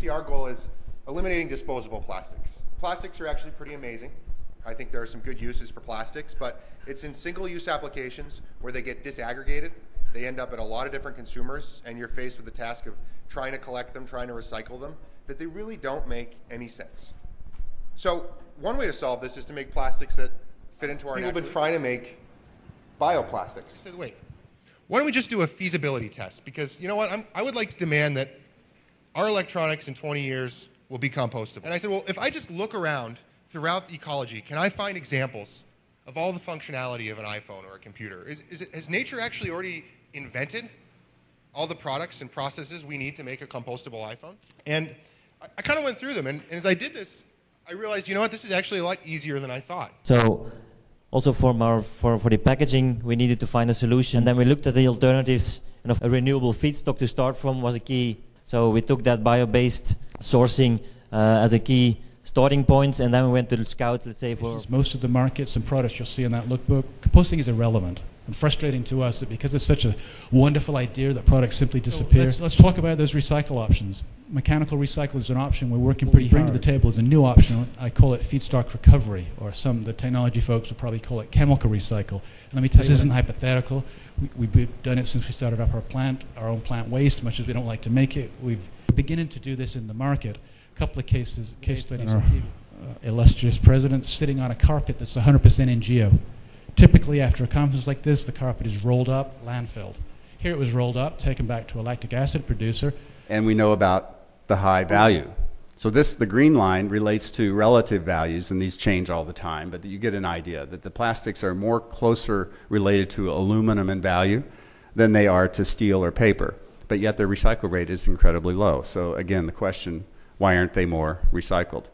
see our goal is eliminating disposable plastics. Plastics are actually pretty amazing. I think there are some good uses for plastics, but it's in single-use applications where they get disaggregated. They end up at a lot of different consumers, and you're faced with the task of trying to collect them, trying to recycle them, that they really don't make any sense. So one way to solve this is to make plastics that fit into our natural... People have been trying to make bioplastics. I said, wait, why don't we just do a feasibility test? Because you know what, I would like to demand that our electronics in 20 years will be compostable. And I said, well, if I just look around throughout the ecology, can I find examples of all the functionality of an iPhone or a computer? Has nature actually already invented all the products and processes we need to make a compostable iPhone? And I kind of went through them, and as I did this, I realized, you know what, this is actually a lot easier than I thought. So also for the packaging, we needed to find a solution. And then we looked at the alternatives, and a renewable feedstock to start from was a key. So we took that bio-based sourcing as a key starting point, and then we went to scout, let's say, for... Most of the markets and products you'll see in that lookbook, composting is irrelevant. And frustrating to us that because it's such a wonderful idea that products simply disappear. So let's talk about those recycle options. Mechanical recycle is an option we're working pretty hard. What we bring to the table is a new option. I call it feedstock recovery, or some of the technology folks will probably call it chemical recycle. And let me tell you, this isn't hypothetical. We've done it since we started up our own plant waste, much as we don't like to make it. We're beginning to do this in the market. A couple of case studies. Our illustrious president sitting on a carpet that's 100% NGO. Typically, after a conference like this, the carpet is rolled up, landfilled. Here it was rolled up, taken back to a lactic acid producer. And we know about the high value. So the green line relates to relative values, and these change all the time, but you get an idea that the plastics are more closer related to aluminum in value than they are to steel or paper. But yet their recycle rate is incredibly low. So again, the question, why aren't they more recycled?